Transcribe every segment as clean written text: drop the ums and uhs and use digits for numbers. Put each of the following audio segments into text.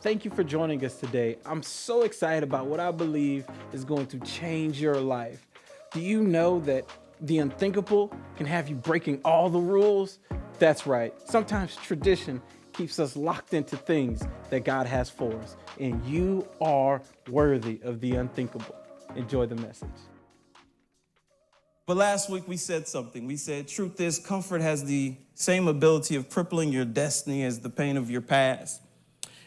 Thank you for joining us today. I'm so excited about what I believe is going to change your life. Do you know that the unthinkable can have you breaking all the rules? That's right. Sometimes tradition keeps us locked into things that God has for us, and you are worthy of the unthinkable. Enjoy the message. But last week we said something. We said, truth is, comfort has the same ability of crippling your destiny as the pain of your past.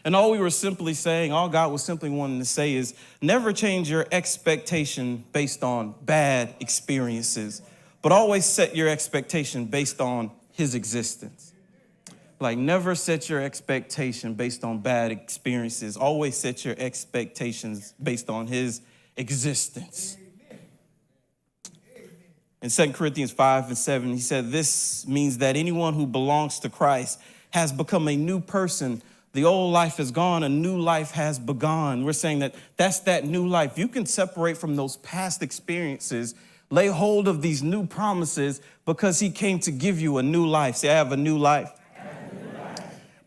And all we were simply saying, all God was simply wanting to say is, never change your expectation based on bad experiences, but always set your expectation based on his existence. Like, never set your expectation based on bad experiences. Always set your expectations based on his existence. In 2 Corinthians 5:7, he said, this means that anyone who belongs to Christ has become a new person. The old life is gone, a new life has begun. We're saying that that's that new life. You can separate from those past experiences, lay hold of these new promises because he came to give you a new life. Say, I have a new life.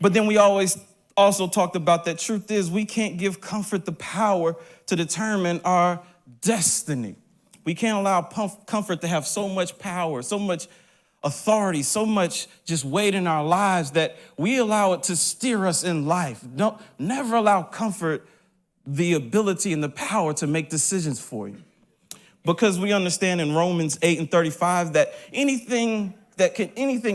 But then we always also talked about that truth is we can't give comfort the power to determine our destiny. We can't allow comfort to have so much power, so much authority, so much just weight in our lives that we allow it to steer us in life. Never allow comfort the ability and the power to make decisions for you. Because we understand in Romans 8:35 that anything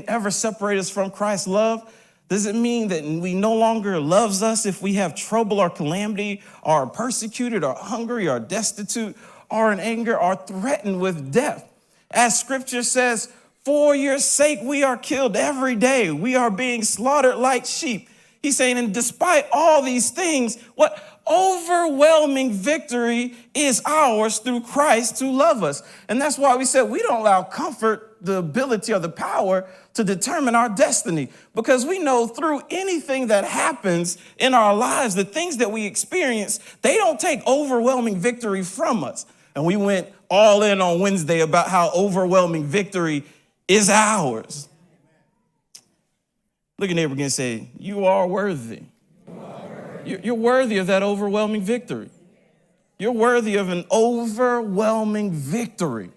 ever separate us from Christ's love? Does it mean that we no longer loves us if we have trouble or calamity, or are persecuted or hungry or destitute or in anger or threatened with death? As scripture says, for your sake, we are killed every day. We are being slaughtered like sheep. He's saying, and despite all these things, what overwhelming victory is ours through Christ who loves us. And that's why we said we don't allow comfort, the ability or the power to determine our destiny, because we know through anything that happens in our lives, the things that we experience, they don't take overwhelming victory from us. And we went all in on Wednesday about how overwhelming victory is ours. Look at neighbor again and say, you are worthy. You're worthy of that overwhelming victory. You're worthy of an overwhelming victory.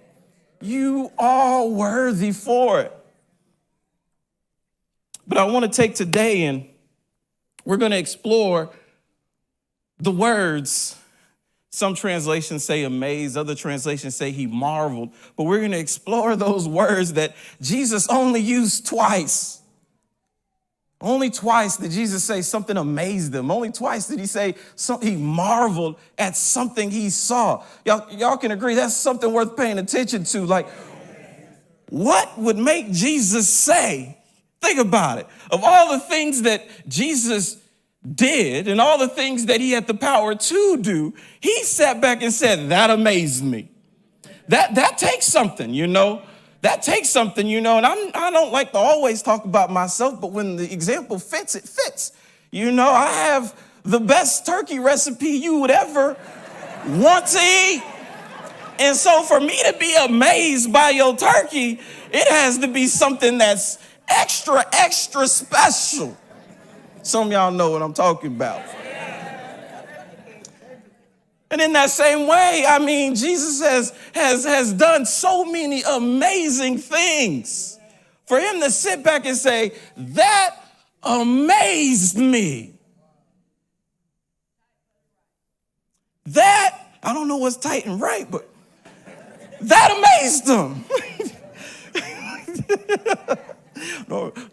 You are worthy for it. But I want to take today and we're going to explore the words. Some translations say amazed, other translations say he marveled. But we're going to explore those words that Jesus only used twice. Only twice did Jesus say something amazed him. Only twice did he say he marveled at something he saw. Y'all can agree that's something worth paying attention to. Like, what would make Jesus say? Think about it. Of all the things that Jesus did and all the things that he had the power to do, he sat back and said, that amazed me. That takes something, you know. That takes something, you know, and I don't like to always talk about myself, but when the example fits, it fits. You know, I have the best turkey recipe you would ever want to eat. And so for me to be amazed by your turkey, it has to be something that's extra, extra special. Some of y'all know what I'm talking about. And in that same way, I mean, Jesus has done so many amazing things. For him to sit back and say, that amazed me. That, I don't know what's tight and right, but that amazed him.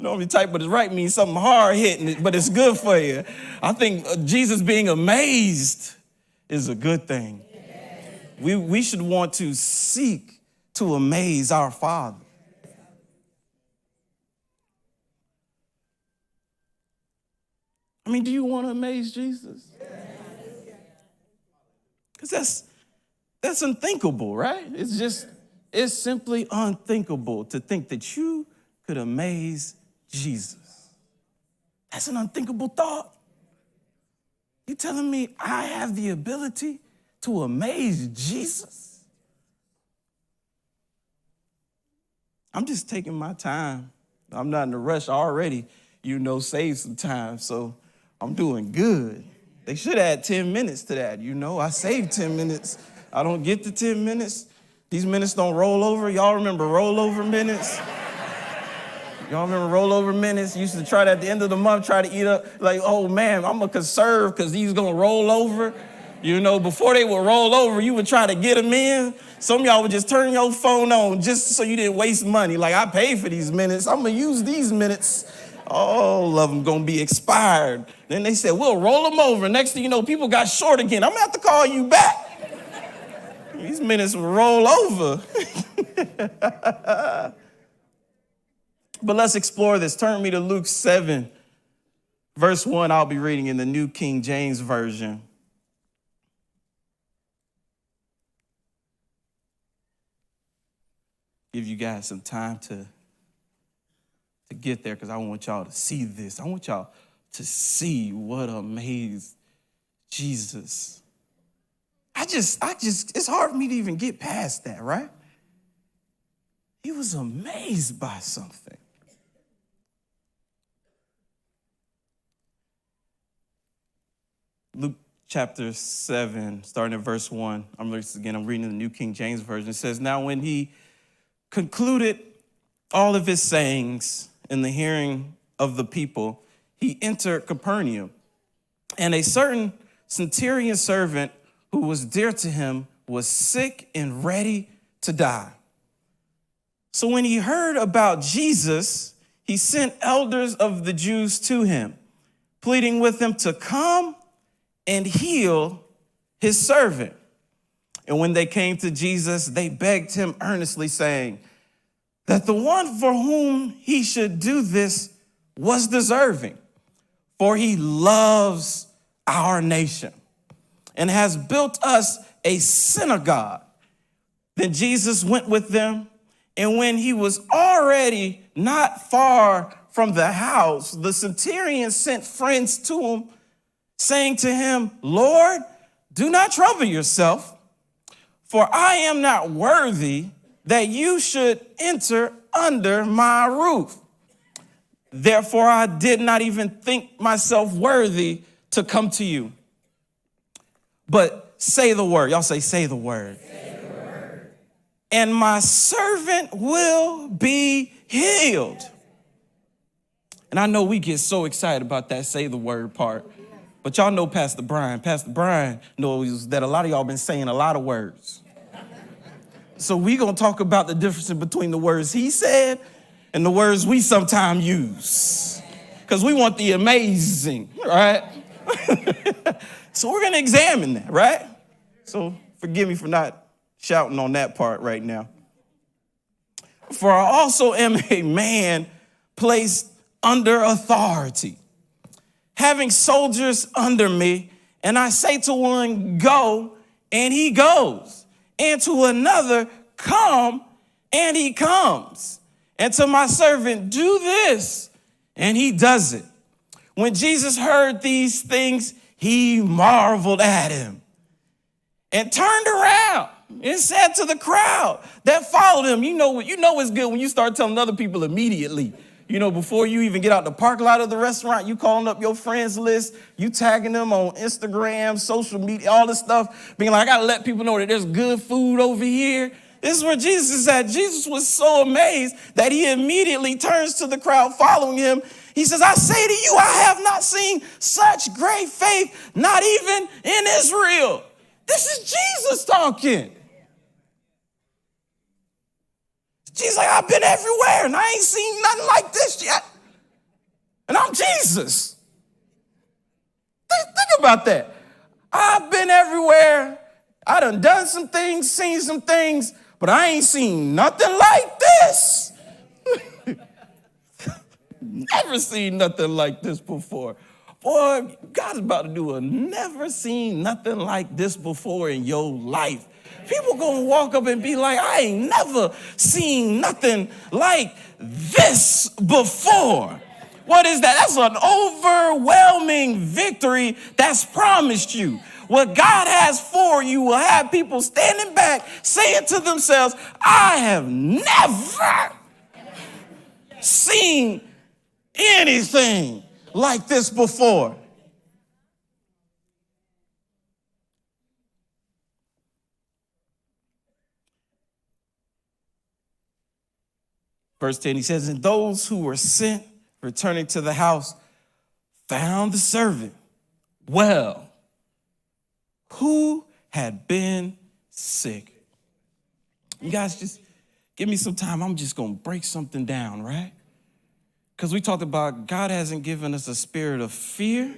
Normally tight but it's right means something hard hitting, but it's good for you. I think Jesus being amazed is a good thing. We should want to seek to amaze our Father. I mean, do you want to amaze Jesus? Because that's unthinkable, right? It's simply unthinkable to think that you could amaze Jesus. That's an unthinkable thought. You telling me I have the ability to amaze Jesus? I'm just taking my time. I'm not in a rush. I already, saved some time, so I'm doing good. They should add 10 minutes to that. I saved 10 minutes. I don't get the 10 minutes. These minutes don't roll over. Y'all remember rollover minutes? Y'all remember rollover minutes? Used to try to, at the end of the month, try to eat up, like, oh man, I'm gonna conserve because these gonna roll over. Before they would roll over, you would try to get them in. Some of y'all would just turn your phone on just so you didn't waste money. Like, I paid for these minutes. I'm gonna use these minutes. All of them gonna be expired. Then they said, we'll roll them over. Next thing you know, people got short again. I'm gonna have to call you back. These minutes will roll over. But let's explore this. Turn me to Luke 7, verse 1. I'll be reading in the New King James Version. Give you guys some time to get there because I want y'all to see this. I want y'all to see what amazed Jesus. It's hard for me to even get past that, right? He was amazed by something. Luke chapter 7, starting at verse 1. I'm reading the New King James Version. It says, now when he concluded all of his sayings in the hearing of the people, he entered Capernaum. And a certain centurion servant who was dear to him was sick and ready to die. So when he heard about Jesus, he sent elders of the Jews to him, pleading with him to come and heal his servant. And when they came to Jesus, they begged him earnestly, saying that the one for whom he should do this was deserving, for he loves our nation and has built us a synagogue. Then Jesus went with them, and when he was already not far from the house, the centurion sent friends to him, saying to him, Lord, do not trouble yourself, for I am not worthy that you should enter under my roof. Therefore, I did not even think myself worthy to come to you. But say the word. Y'all say the word. Say the word. And my servant will be healed. And I know we get so excited about that say the word part. But y'all know Pastor Bryan. Pastor Bryan knows that a lot of y'all been saying a lot of words. So we going to talk about the difference between the words he said and the words we sometimes use. Because we want the amazing, right? So we're going to examine that, right? So forgive me for not shouting on that part right now. For I also am a man placed under authority, having soldiers under me, and I say to one, go, and he goes, and to another, come, and he comes, and to my servant, do this, and he does it. When Jesus heard these things, he marveled at him and turned around and said to the crowd that followed him, you know it's good when you start telling other people immediately. Before you even get out the parking lot of the restaurant, you calling up your friends list, you tagging them on Instagram, social media, all this stuff, being like, I got to let people know that there's good food over here. This is where Jesus is at. Jesus was so amazed that he immediately turns to the crowd following him. He says, I say to you, I have not seen such great faith, not even in Israel. This is Jesus talking. Jesus like, I've been everywhere and I ain't seen nothing like this yet. And I'm Jesus. Think about that. I've been everywhere. I done some things, seen some things, but I ain't seen nothing like this. Never seen nothing like this before. Boy, God's about to do a never seen nothing like this before in your life. People gonna walk up and be like, I ain't never seen nothing like this before. What is that? That's an overwhelming victory that's promised you. What God has for you will have people standing back saying to themselves, I have never seen anything like this before. Verse 10, he says, and those who were sent, returning to the house, found the servant well, who had been sick. You guys just give me some time. I'm just going to break something down, right? Because we talked about God hasn't given us a spirit of fear,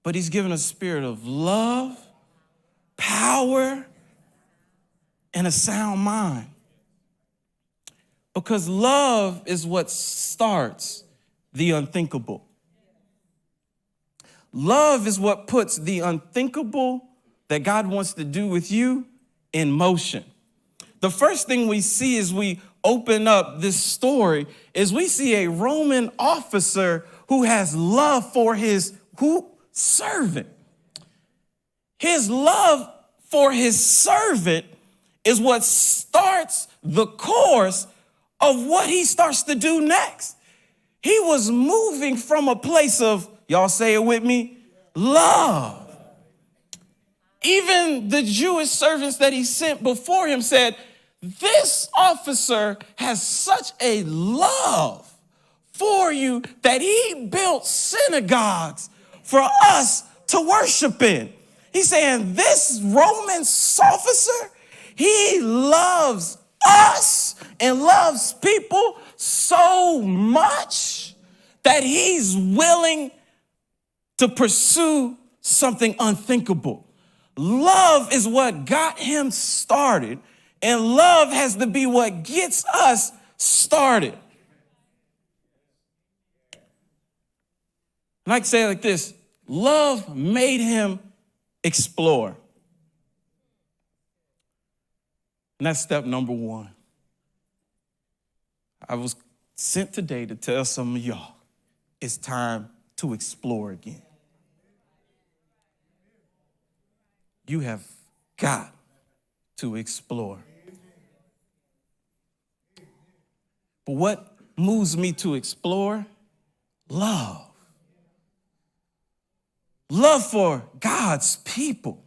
but he's given us a spirit of love, power, and a sound mind. Because love is what starts the unthinkable. Love is what puts the unthinkable that God wants to do with you in motion. The first thing we see as we open up this story is we see a Roman officer who has love for his servant. His love for his servant is what starts the course of what he starts to do next. He was moving from a place of, y'all say it with me, love. Even the Jewish servants that he sent before him said, this officer has such a love for you that he built synagogues for us to worship in. He's saying this Roman officer, he loves us and loves people so much that he's willing to pursue something unthinkable. Love is what got him started, and love has to be what gets us started. And I can say it like this, love made him explore. And that's step number one. I was sent today to tell some of y'all, it's time to explore again. You have got to explore. But what moves me to explore? Love. Love for God's people.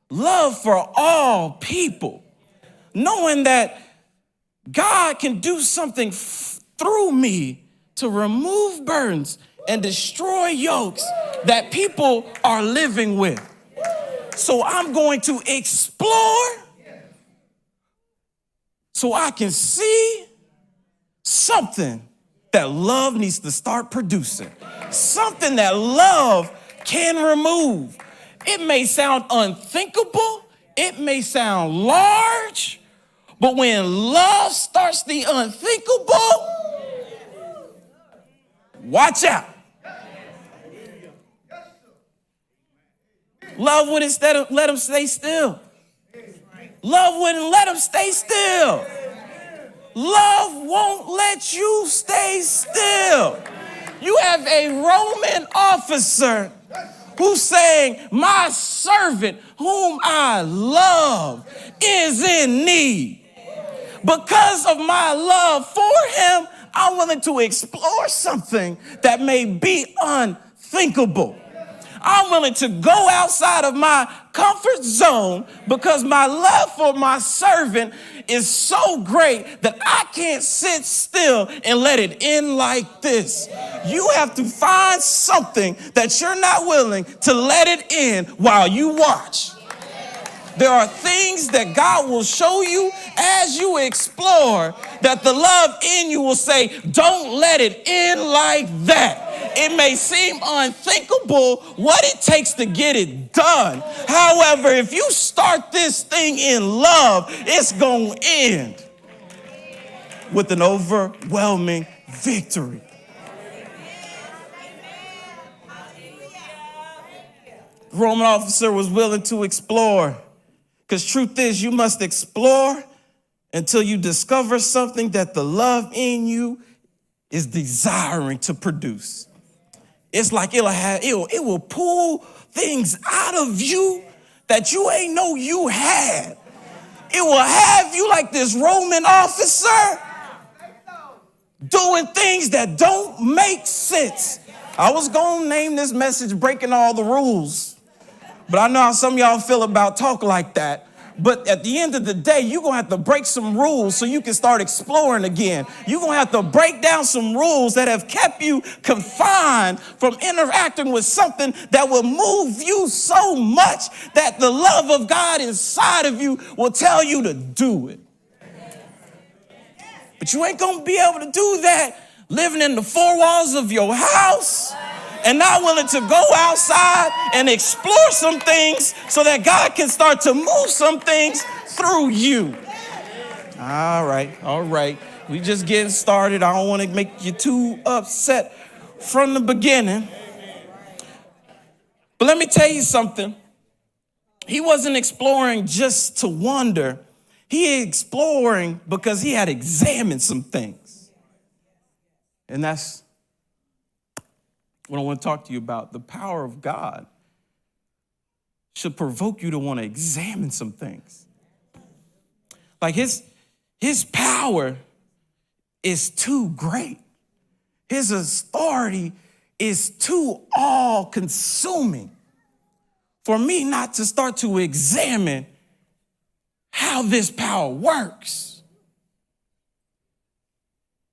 Love for all people. Knowing that God can do something through me to remove burdens and destroy yokes that people are living with. So I'm going to explore so I can see something that love needs to start producing. Something that love can remove. It may sound unthinkable. It may sound large. But when love starts the unthinkable, watch out. Love wouldn't let him stay still. Love wouldn't let him stay still. Love won't let you stay still. You have a Roman officer who's saying, my servant whom I love is in need. Because of my love for him, I'm willing to explore something that may be unthinkable. I'm willing to go outside of my comfort zone because my love for my servant is so great that I can't sit still and let it end like this. You have to find something that you're not willing to let it end while you watch. There are things that God will show you as you explore that the love in you will say, don't let it end like that. It may seem unthinkable what it takes to get it done. However, if you start this thing in love, it's going to end with an overwhelming victory. The Roman officer was willing to explore. Because truth is, you must explore until you discover something that the love in you is desiring to produce. It's like it will pull things out of you that you ain't know you had. It will have you like this Roman officer doing things that don't make sense. I was going to name this message Breaking All the Rules. But I know how some of y'all feel about talk like that. But at the end of the day, you're going to have to break some rules so you can start exploring again. You're going to have to break down some rules that have kept you confined from interacting with something that will move you so much that the love of God inside of you will tell you to do it. But you ain't going to be able to do that living in the four walls of your house and not willing to go outside and explore some things so that God can start to move some things through you. All right. We just getting started. I don't want to make you too upset from the beginning. But let me tell you something. He wasn't exploring just to wonder. He exploring because he had examined some things. And that's what I want to talk to you about. The power of God should provoke you to want to examine some things. Like his power is too great. His authority is too all-consuming for me not to start to examine how this power works.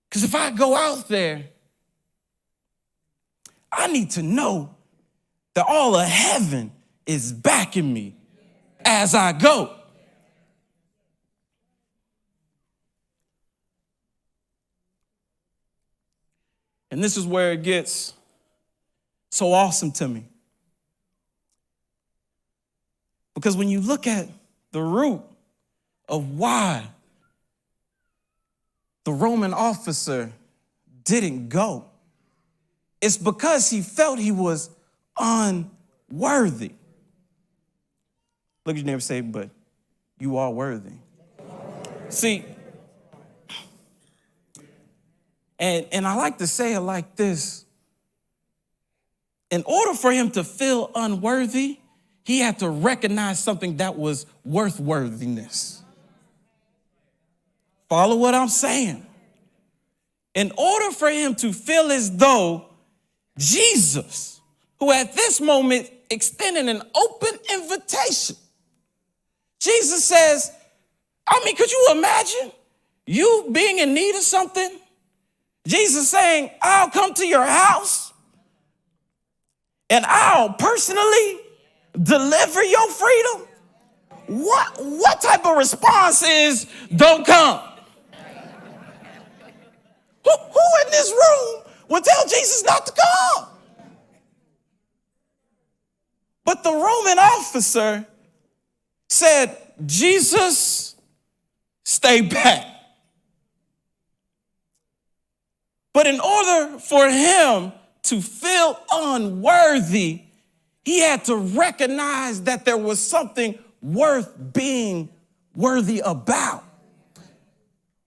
Because if I go out there, I need to know that all of heaven is backing me as I go. And this is where it gets so awesome to me. Because when you look at the root of why the Roman officer didn't go, it's because he felt he was unworthy. Look at your neighbor and say, but you are worthy. See, and I like to say it like this. In order for him to feel unworthy, he had to recognize something that was worthiness. Follow what I'm saying? In order for him to feel as though Jesus, who at this moment extended an open invitation, Jesus says, could you imagine you being in need of something? Jesus saying, I'll come to your house and I'll personally deliver your freedom. What type of response is, don't come? Who in this room would tell Jesus not to come? But the Roman officer said, Jesus, stay back. But in order for him to feel unworthy, he had to recognize that there was something worth being worthy about.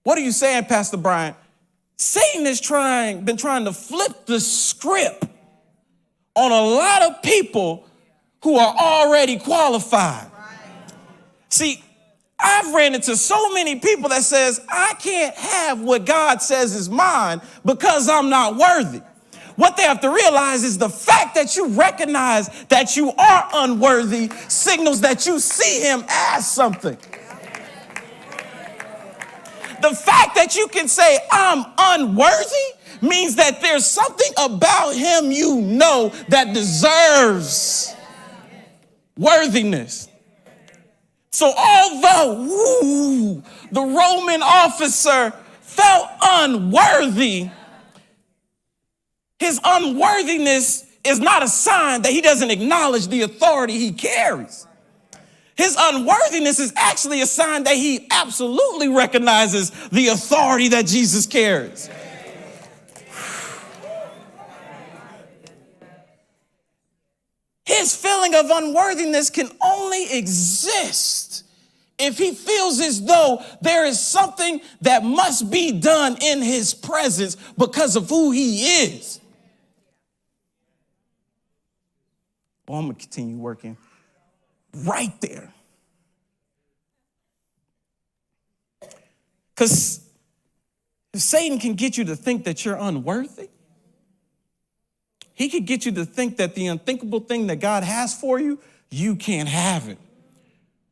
What are you saying, Pastor Bryan? Satan has been trying to flip the script on a lot of people who are already qualified. See, I've ran into so many people that says, I can't have what God says is mine because I'm not worthy. What they have to realize is the fact that you recognize that you are unworthy signals that you see him as something. The fact that you can say, I'm unworthy, means that there's something about him you know that deserves worthiness. So although the Roman officer felt unworthy, his unworthiness is not a sign that he doesn't acknowledge the authority he carries. His unworthiness is actually a sign that he absolutely recognizes the authority that Jesus carries. His feeling of unworthiness can only exist if he feels as though there is something that must be done in his presence because of who he is. Well, I'm going to continue working right there. Because if Satan can get you to think that you're unworthy, he could get you to think that the unthinkable thing that God has for you, you can't have it.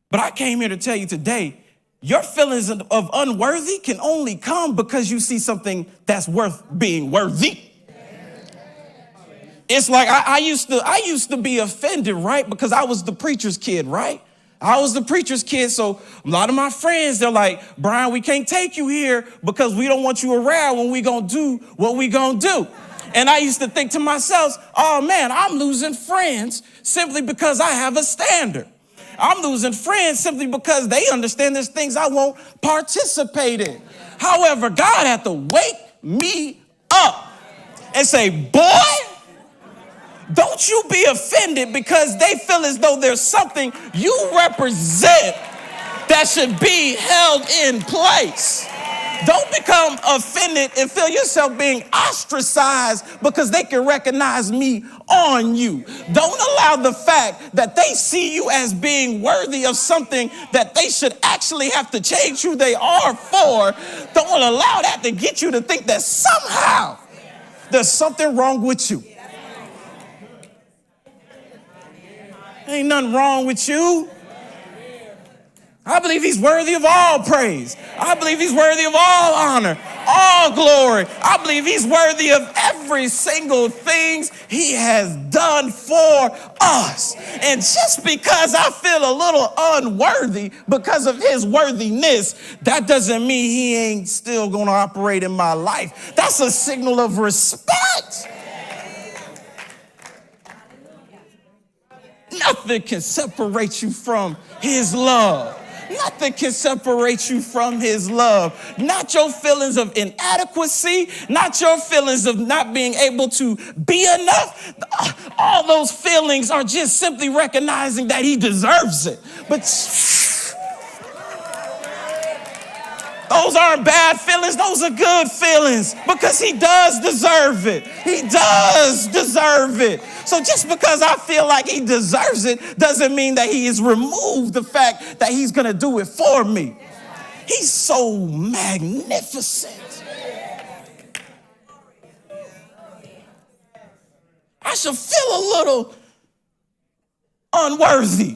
But I came here to tell you today, your feelings of unworthy can only come because you see something that's worth being worthy. It's like I used to be offended, right? Because I was the preacher's kid, right? I was the preacher's kid, so a lot of my friends, they're like, Bryan, we can't take you here because we don't want you around when we gonna do what we gonna do. And I used to think to myself, oh man, I'm losing friends simply because I have a standard. I'm losing friends simply because they understand there's things I won't participate in. However, God had to wake me up and say, boy, don't you be offended because they feel as though there's something you represent that should be held in place. Don't become offended and feel yourself being ostracized because they can recognize me on you. Don't allow the fact that they see you as being worthy of something that they should actually have to change who they are for. Don't allow that to get you to think that somehow there's something wrong with you. Ain't nothing wrong with you. I believe he's worthy of all praise. I believe he's worthy of all honor, all glory. I believe he's worthy of every single thing he has done for us. And just because I feel a little unworthy because of his worthiness, that doesn't mean he ain't still going to operate in my life. That's a signal of respect. Nothing can separate you from his love. Nothing can separate you from his love. Not your feelings of inadequacy, not your feelings of not being able to be enough. All those feelings are just simply recognizing that he deserves it. But those aren't bad feelings. Those are good feelings because he does deserve it. He does deserve it. So just because I feel like he deserves it doesn't mean that he has removed the fact that he's going to do it for me. He's so magnificent. I should feel a little unworthy.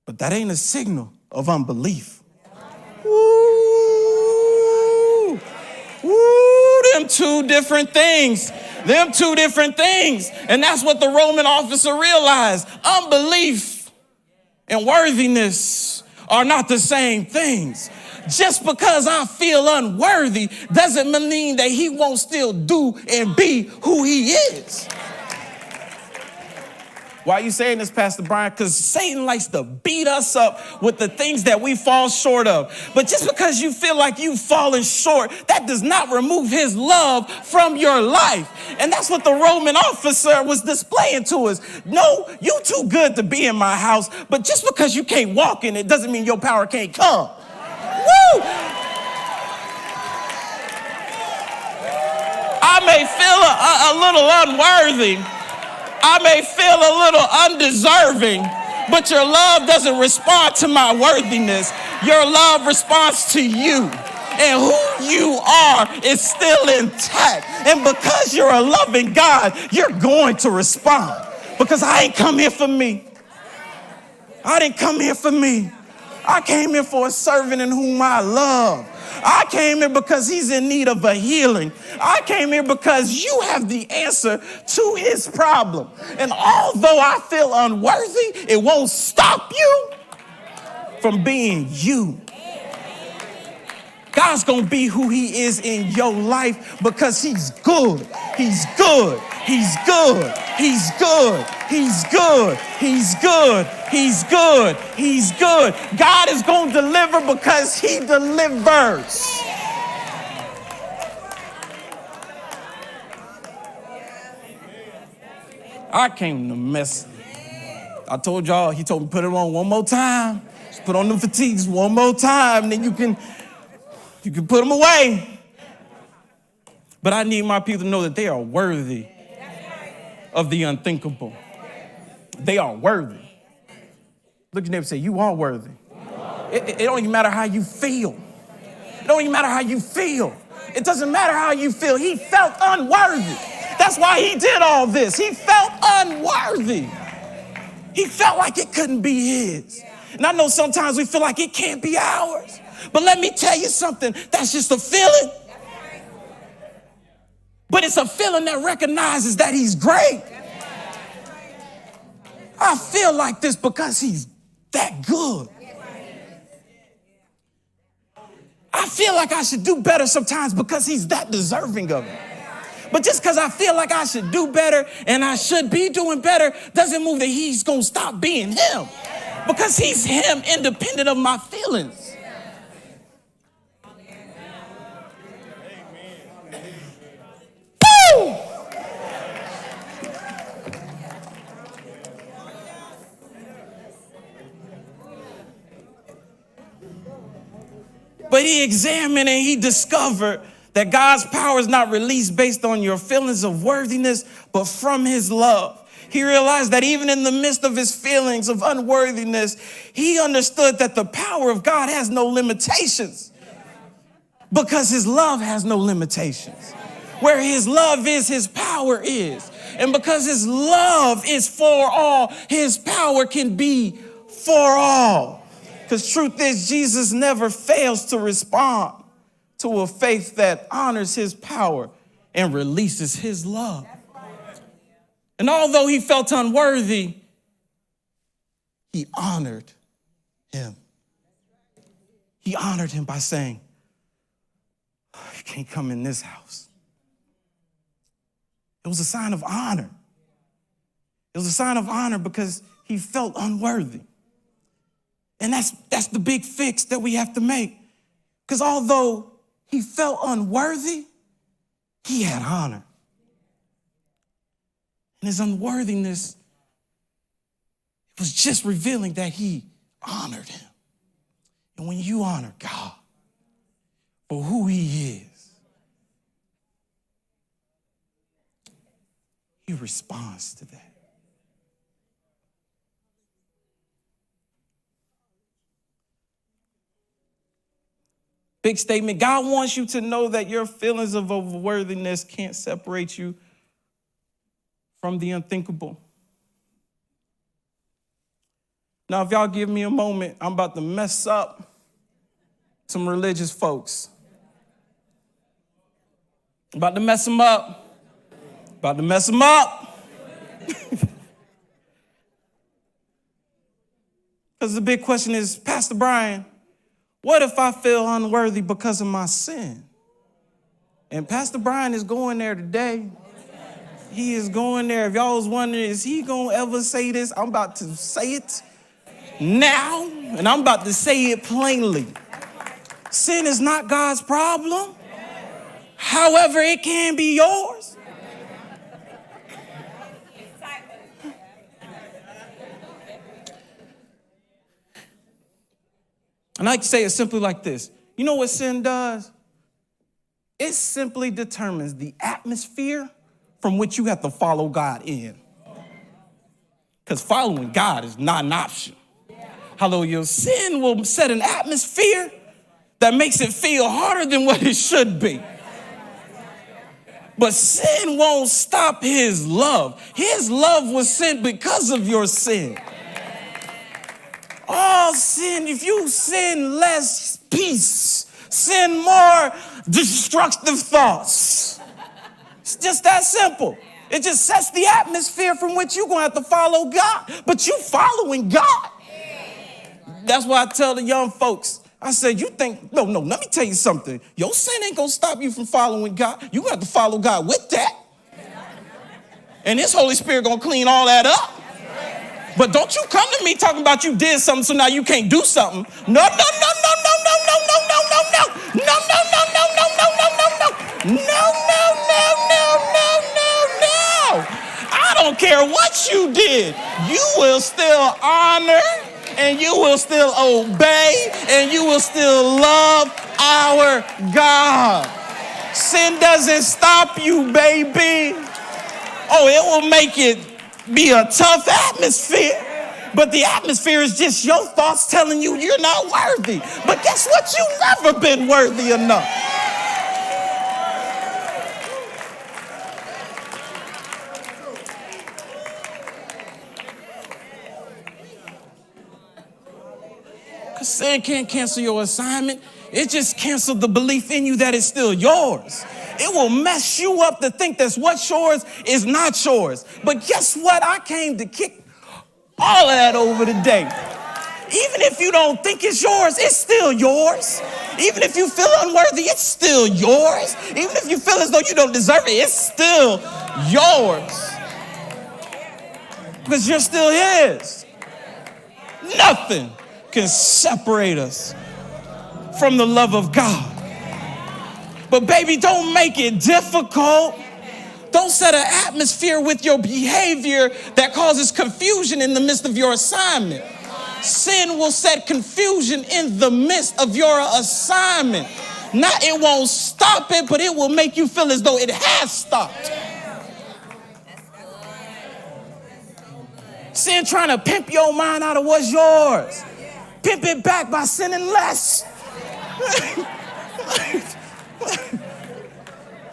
But that ain't a signal of unbelief. Woo, them two different things. Them two different things. And that's what the Roman officer realized. Unbelief and worthiness are not the same things. Just because I feel unworthy doesn't mean that he won't still do and be who he is. Why are you saying this, Pastor Bryan? Because Satan likes to beat us up with the things that we fall short of. But just because you feel like you've fallen short, that does not remove his love from your life. And that's what the Roman officer was displaying to us. No, you too good to be in my house, but just because you can't walk in it doesn't mean your power can't come. Woo! I may feel a little unworthy. I may feel a little undeserving, but your love doesn't respond to my worthiness. Your love responds to you. And who you are is still intact. And because you're a loving God, you're going to respond. Because I ain't come here for me. I didn't come here for me. I came here for a servant in whom I love. I came here because he's in need of a healing. I came here because you have the answer to his problem. And although I feel unworthy, it won't stop you from being you. God's going to be who he is in your life because he's good. He's good. He's good. He's good. He's good. He's good. He's good. He's good. God is going to deliver because he delivers. I came to mess. I told y'all, he told me put it on one more time. Just put on the fatigues one more time, then you can put them away. But I need my people to know that they are worthy of the unthinkable. They are worthy. Look at your neighbor and say, you are worthy. It don't even matter how you feel. It don't even matter how you feel. It doesn't matter how you feel. He felt unworthy. That's why he did all this. He felt unworthy. He felt like it couldn't be his. And I know sometimes we feel like it can't be ours. But let me tell you something. That's just a feeling. But it's a feeling that recognizes that he's great. I feel like this because he's that good. I feel like I should do better sometimes because he's that deserving of it. But just because I feel like I should do better and I should be doing better doesn't mean that he's going to stop being him. Because he's him independent of my feelings. Woo! But he examined and he discovered that God's power is not released based on your feelings of worthiness, but from his love. He realized that even in the midst of his feelings of unworthiness, he understood that the power of God has no limitations because his love has no limitations. Where his love is, his power is. And because his love is for all, his power can be for all. Because truth is, Jesus never fails to respond to a faith that honors his power and releases his love. And although he felt unworthy, he honored him. He honored him by saying, you can't come in this house. It was a sign of honor. It was a sign of honor because he felt unworthy. And that's the big fix that we have to make. Because although he felt unworthy, he had honor. And his unworthiness was just revealing that he honored him. And when you honor God for who he is, he responds to that. Big statement. God wants you to know that your feelings of unworthiness can't separate you from the unthinkable. Now, if y'all give me a moment, I'm about to mess up some religious folks. About to mess them up. About to mess them up. Because the big question is, Pastor Bryan, what if I feel unworthy because of my sin? And Pastor Bryan is going there today. He is going there. If y'all was wondering, is he going to ever say this? I'm about to say it now, and I'm about to say it plainly. Sin is not God's problem. However, it can be yours. And I like to say it simply like this. You know what sin does? It simply determines the atmosphere from which you have to follow God in. Because following God is not an option. Hallelujah. Sin will set an atmosphere that makes it feel harder than what it should be. But sin won't stop his love. His love was sent because of your sin. All sin, if you sin less, peace. Sin more, destructive thoughts. It's just that simple. It just sets the atmosphere from which you're going to have to follow God. But you following God. That's why I tell the young folks, I said, you think, no, let me tell you something. Your sin ain't going to stop you from following God. You're going to have to follow God with that. And his Holy Spirit going to clean all that up. But don't you come to me talking about you did something so now you can't do something. No. I don't care what you did. You will still honor and you will still obey and you will still love our God. Sin doesn't stop you, baby. Oh, it will make it be a tough atmosphere. But the atmosphere is just your thoughts telling you you're not worthy. But guess what? You've never been worthy enough. Because sin can't cancel your assignment. It just canceled the belief in you that it's still yours. It will mess you up to think that's what's yours is not yours. But guess what? I came to kick all of that over today. Even if you don't think it's yours, it's still yours. Even if you feel unworthy, it's still yours. Even if you feel as though you don't deserve it, it's still yours. Because you're still his. Nothing can separate us from the love of God. But baby, don't make it difficult. Don't set an atmosphere with your behavior that causes confusion in the midst of your assignment. Sin will set confusion in the midst of your assignment. Not it won't stop it, but it will make you feel as though it has stopped. Sin trying to pimp your mind out of what's yours. Pimp it back by sinning less.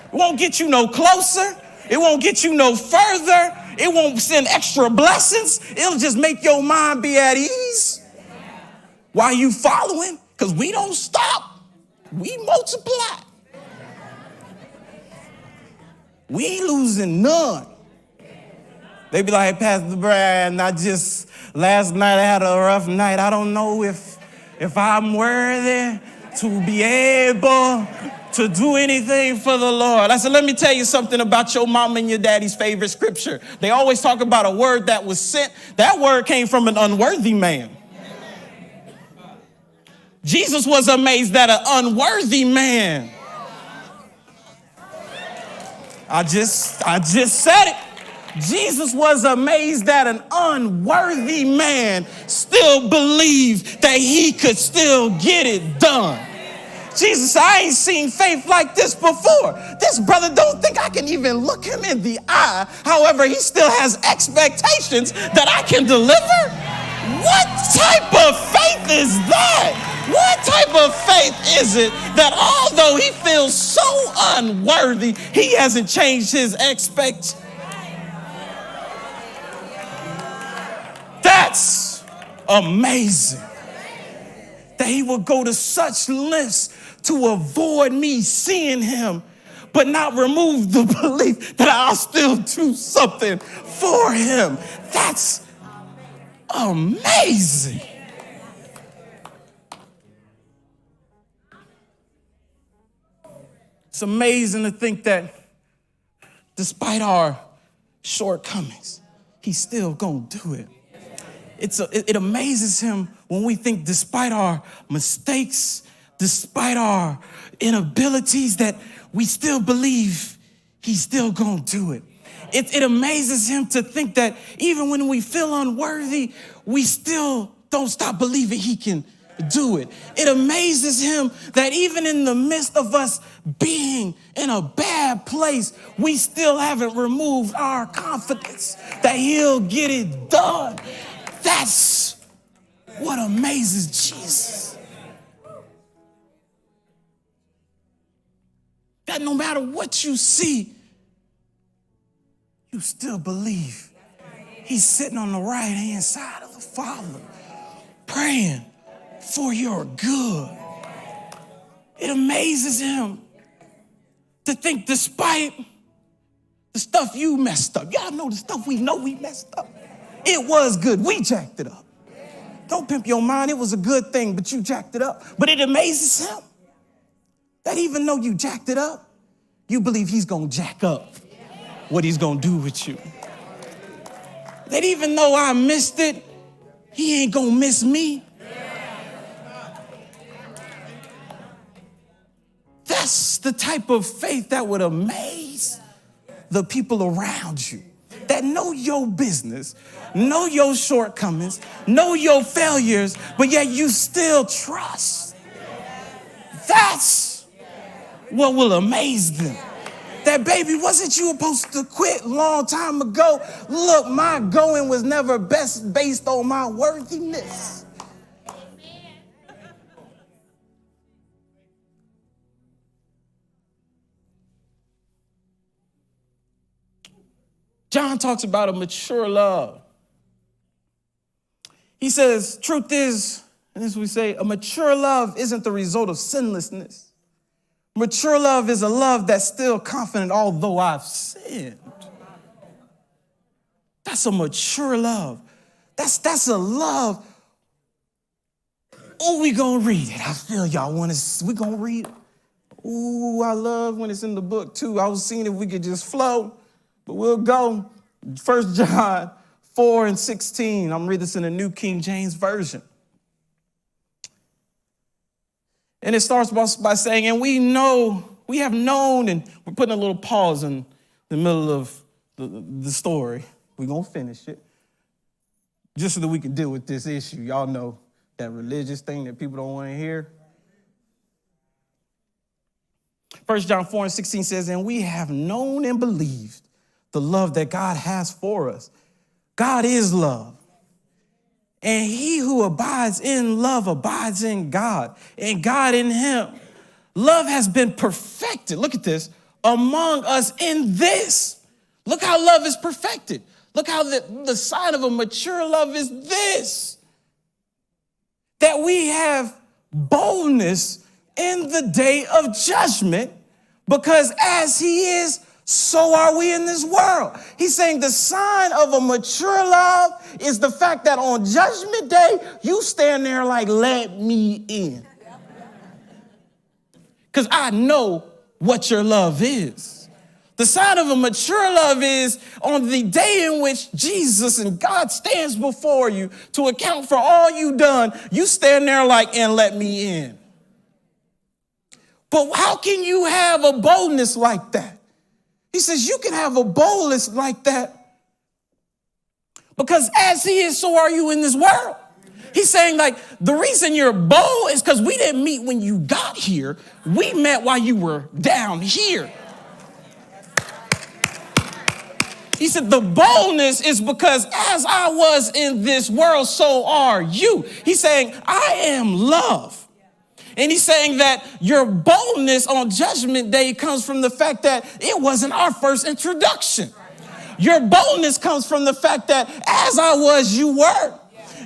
It won't get you no closer. It won't get you no further. It won't send extra blessings. It'll just make your mind be at ease. Why you following? Because we don't stop. We multiply. We ain't losing none. They be like, hey, Pastor Bryan, last night I had a rough night. I don't know if I'm worthy to be able to do anything for the Lord. I said, let me tell you something about your mom and your daddy's favorite scripture. They always talk about a word that was sent. That word came from an unworthy man. Jesus was amazed at an unworthy man. I just said it. Jesus was amazed that an unworthy man still believed that he could still get it done. Jesus, I ain't seen faith like this before. This brother don't think I can even look him in the eye. However, he still has expectations that I can deliver. What type of faith is that? What type of faith is it that although he feels so unworthy, he hasn't changed his expectations? That's amazing. That he would go to such lengths to avoid me seeing him, but not remove the belief that I'll still do something for him. That's amazing. It's amazing to think that despite our shortcomings, he's still gonna do it. It amazes him when we think despite our mistakes, despite our inabilities, that we still believe he's still gonna do it. It amazes him to think that even when we feel unworthy, we still don't stop believing he can do it. It amazes him that even in the midst of us being in a bad place, we still haven't removed our confidence that he'll get it done. That's what amazes Jesus. That no matter what you see, you still believe he's sitting on the right-hand side of the Father, praying for your good. It amazes him to think despite the stuff you messed up, y'all know the stuff we know we messed up, it was good. We jacked it up. Don't pimp your mind. It was a good thing, but you jacked it up. But it amazes him that even though you jacked it up, you believe he's going to jack up what he's going to do with you. That even though I missed it, he ain't going to miss me. That's the type of faith that would amaze the people around you. That know your business, know your shortcomings, know your failures, but yet you still trust. That's what will amaze them. That baby, wasn't you supposed to quit a long time ago? Look, my going was never best based on my worthiness. John talks about a mature love. He says, truth is, And as we say, a mature love isn't the result of sinlessness. Mature love is a love that's still confident, although I've sinned. That's a mature love. That's a love. Oh, we gonna read it. I feel y'all we gonna read it. Ooh, I love when it's in the book too. I was seeing if we could just flow, but we'll go. 1 John 4:16. I'm reading this in the New King James Version. And it starts by saying, and we have known, and we're putting a little pause in the middle of the story. We're going to finish it. Just so that we can deal with this issue. Y'all know that religious thing that people don't want to hear. 1 John 4:16 says, and we have known and believed the love that God has for us. God is love. And he who abides in love abides in God, and God in him. Love has been perfected, look at this, among us in this. Look how love is perfected. Look how the sign of a mature love is this. That we have boldness in the day of judgment, because as he is, so are we in this world. He's saying the sign of a mature love is the fact that on judgment day, you stand there like, let me in. Because I know what your love is. The sign of a mature love is on the day in which Jesus and God stands before you to account for all you've done, you stand there like, and let me in. But how can you have a boldness like that? He says you can have a boldness like that because as he is, so are you in this world. He's saying like the reason you're bold is because we didn't meet when you got here. We met while you were down here. He said the boldness is because as I was in this world, so are you. He's saying I am love. And he's saying that your boldness on Judgment Day comes from the fact that it wasn't our first introduction. Your boldness comes from the fact that as I was, you were.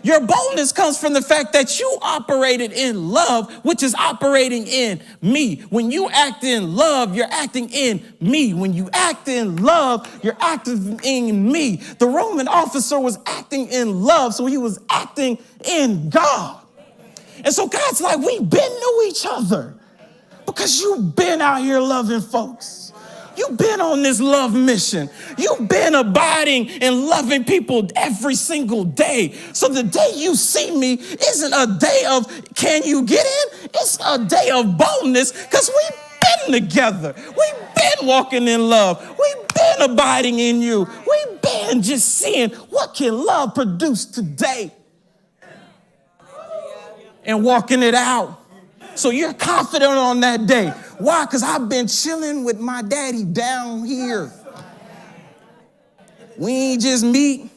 Your boldness comes from the fact that you operated in love, which is operating in me. When you act in love, you're acting in me. When you act in love, you're acting in me. The Roman officer was acting in love, so he was acting in God. And so God's like, we've been knew each other because you've been out here loving folks. You've been on this love mission. You've been abiding and loving people every single day. So the day you see me isn't a day of, can you get in? It's a day of boldness because we've been together. We've been walking in love. We've been abiding in you. We've been just seeing what can love produce today and walking it out. So you're confident on that day. Why? Because I've been chilling with my daddy down here. We ain't just meet.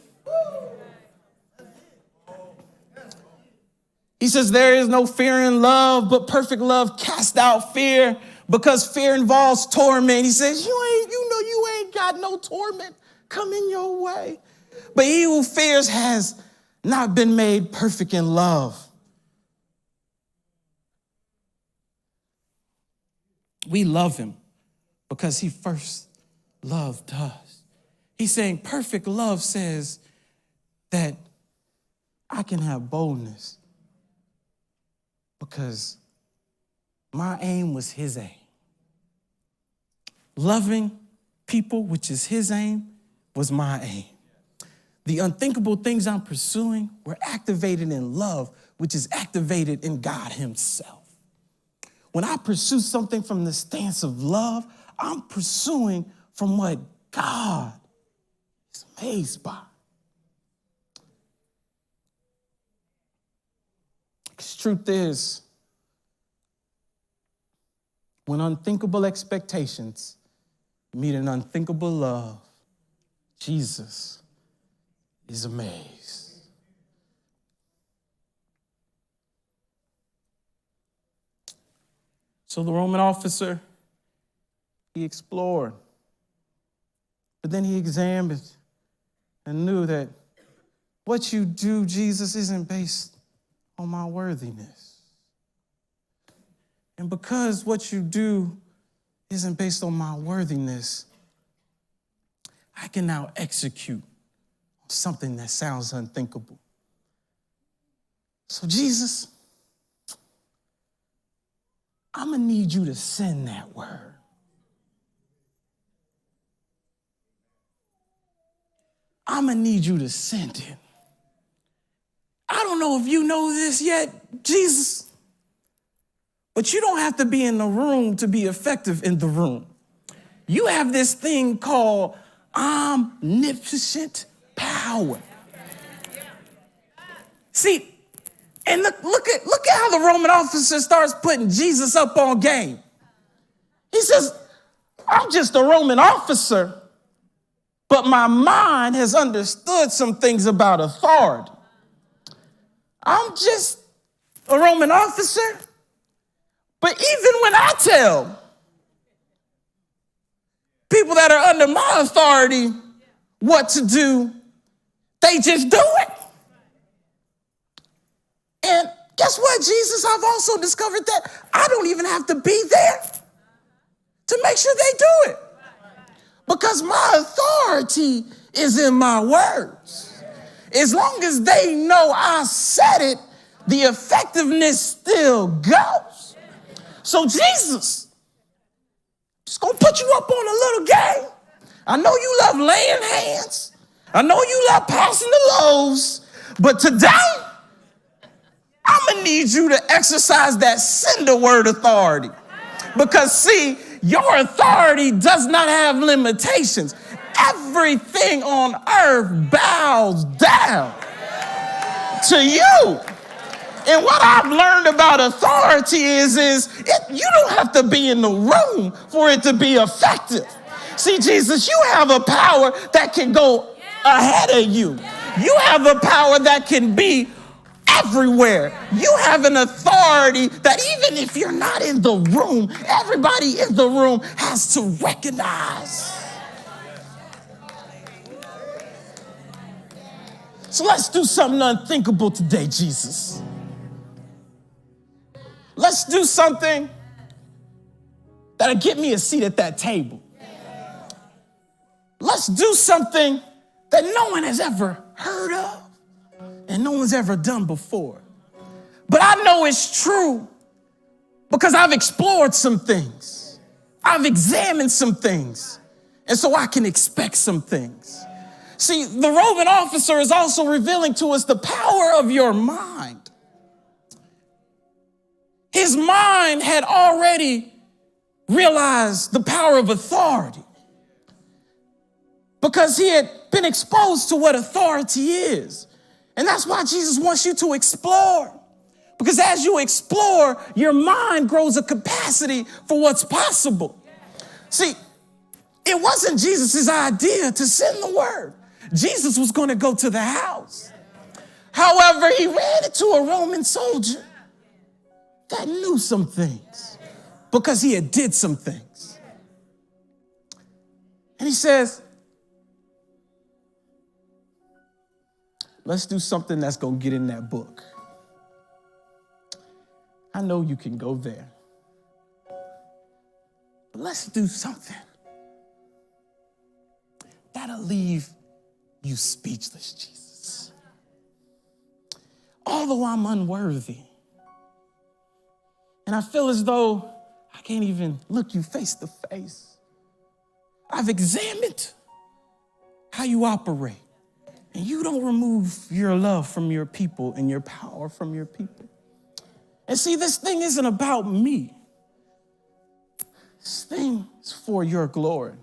He says there is no fear in love, but perfect love casts out fear because fear involves torment. He says you ain't got no torment coming your way. But he who fears has not been made perfect in love. We love him because he first loved us. He's saying perfect love says that I can have boldness because my aim was his aim. Loving people, which is his aim, was my aim. The unthinkable things I'm pursuing were activated in love, which is activated in God himself. When I pursue something from the stance of love, I'm pursuing from what God is amazed by. Because truth is, when unthinkable expectations meet an unthinkable love, Jesus is amazed. So the Roman officer, he explored, but then he examined and knew that what you do, Jesus, isn't based on my worthiness. And because what you do isn't based on my worthiness, I can now execute something that sounds unthinkable. So Jesus, I'm gonna need you to send that word. I'm gonna need you to send it. I don't know if you know this yet, Jesus, but you don't have to be in the room to be effective in the room. You have this thing called omnipotent power. See, and look at how the Roman officer starts putting Jesus up on game. He says, I'm just a Roman officer, but my mind has understood some things about authority. I'm just a Roman officer, but even when I tell people that are under my authority what to do, they just do it. And guess what, Jesus? I've also discovered that I don't even have to be there to make sure they do it, because my authority is in my words. As long as they know I said it, the effectiveness still goes. So Jesus, just gonna put you up on a little game. I know you love laying hands. I know you love passing the loaves, but today, I'm gonna need you to exercise that sender word authority. Because see, your authority does not have limitations. Everything on earth bows down to you. And what I've learned about authority is you don't have to be in the room for it to be effective. See, Jesus, you have a power that can go ahead of you. You have a power that can be everywhere. You have an authority that even if you're not in the room, everybody in the room has to recognize. So let's do something unthinkable today, Jesus. Let's do something that'll get me a seat at that table. Let's do something that no one has ever heard of and no one's ever done before. But I know it's true because I've explored some things. I've examined some things. And so I can expect some things. See, the Roman officer is also revealing to us the power of your mind. His mind had already realized the power of authority because he had been exposed to what authority is. And that's why Jesus wants you to explore. Because as you explore, your mind grows a capacity for what's possible. See, it wasn't Jesus' idea to send the word. Jesus was going to go to the house. However, he ran into a Roman soldier that knew some things because he had did some things. And he says, let's do something that's going to get in that book. I know you can go there. But let's do something that'll leave you speechless, Jesus. Although I'm unworthy, and I feel as though I can't even look you face to face, I've examined how you operate. And you don't remove your love from your people and your power from your people. And see, this thing isn't about me. This thing is for your glory.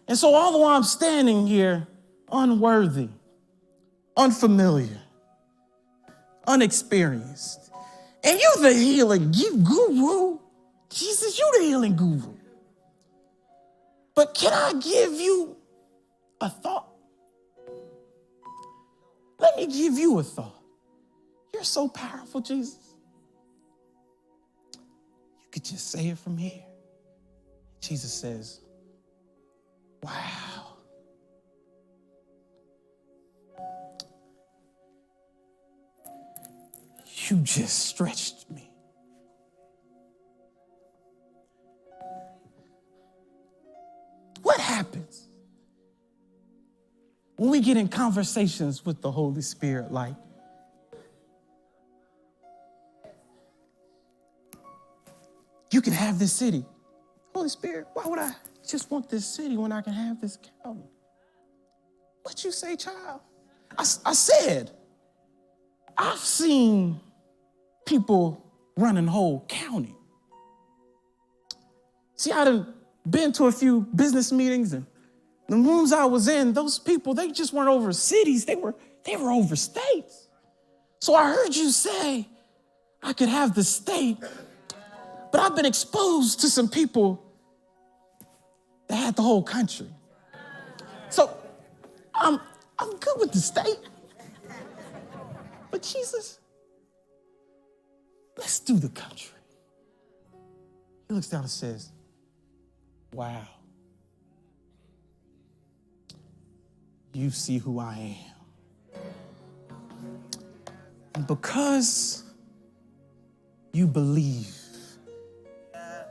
And so although I'm standing here unworthy, unfamiliar, unexperienced, and you're the healing guru, Jesus, you're the healing guru. But can I give you a thought? Let me give you a thought. You're so powerful, Jesus. You could just say it from here. Jesus says, wow. you just stretched me. What happens when we get in conversations with the Holy Spirit like, you can have this city. Holy Spirit, why would I just want this city when I can have this county? What you say, child? I said, I've seen people running whole county. See, I done been to a few business meetings, and the rooms I was in, those people, they just weren't over cities, they were over states. So I heard you say I could have the state, but I've been exposed to some people that had the whole country. So I'm good with the state. But Jesus, let's do the country. He looks down and says, wow. You see who I am. And because you believe,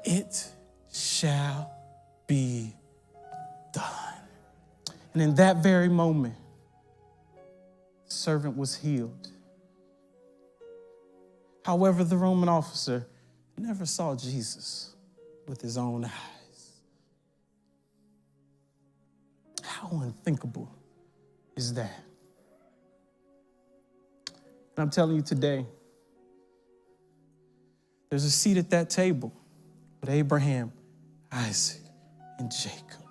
it shall be done. And in that very moment, the servant was healed. However, the Roman officer never saw Jesus with his own eyes. How unthinkable is that? And I'm telling you today, there's a seat at that table with Abraham, Isaac, and Jacob.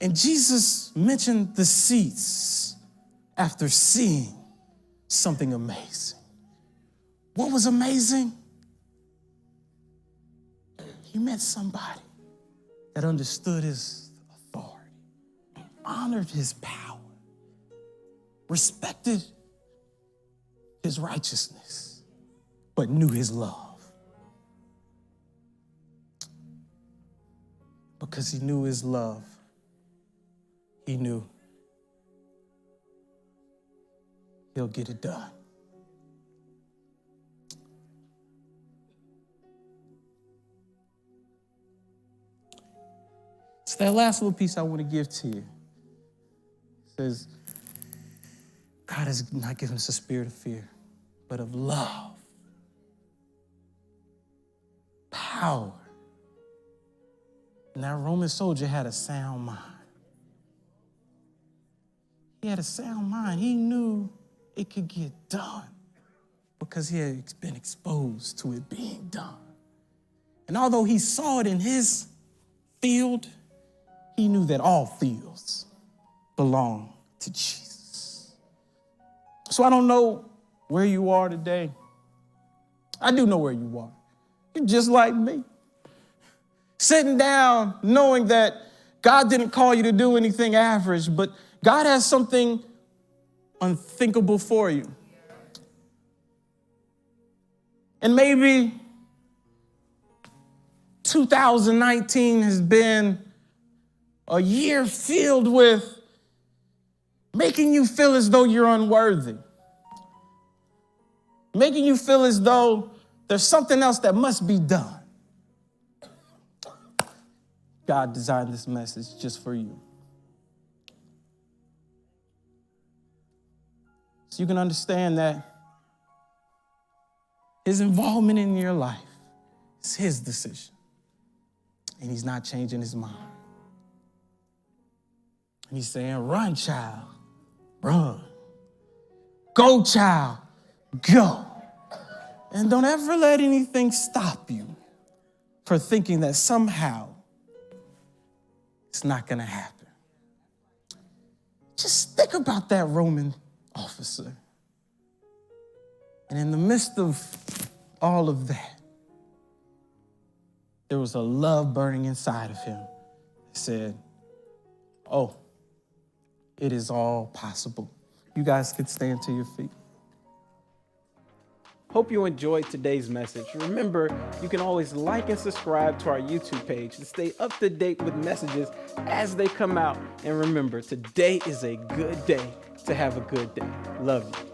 And Jesus mentioned the seats after seeing something amazing. What was amazing? He met somebody that understood his authority, honored his power, respected his righteousness, but knew his love. Because he knew his love, he knew he'll get it done. So that last little piece I want to give to you. It says, God has not given us a spirit of fear, but of love, power. And that Roman soldier had a sound mind. He had a sound mind. He knew it could get done because he had been exposed to it being done. And although he saw it in his field, he knew that all fields belong to Jesus. So I don't know where you are today. I do know where you are. You're just like me. Sitting down knowing that God didn't call you to do anything average, but God has something unthinkable for you. And maybe 2019 has been a year filled with making you feel as though you're unworthy, making you feel as though there's something else that must be done. God designed this message just for you. So you can understand that his involvement in your life is his decision. And he's not changing his mind. And he's saying, run, child, run. Go, child, go. And don't ever let anything stop you for thinking that somehow it's not going to happen. Just think about that Roman officer. And in the midst of all of that, there was a love burning inside of him that said, oh, it is all possible. You guys could stand to your feet. Hope you enjoyed today's message. Remember, you can always like and subscribe to our YouTube page to stay up to date with messages as they come out. And remember, today is a good day to have a good day. Love you.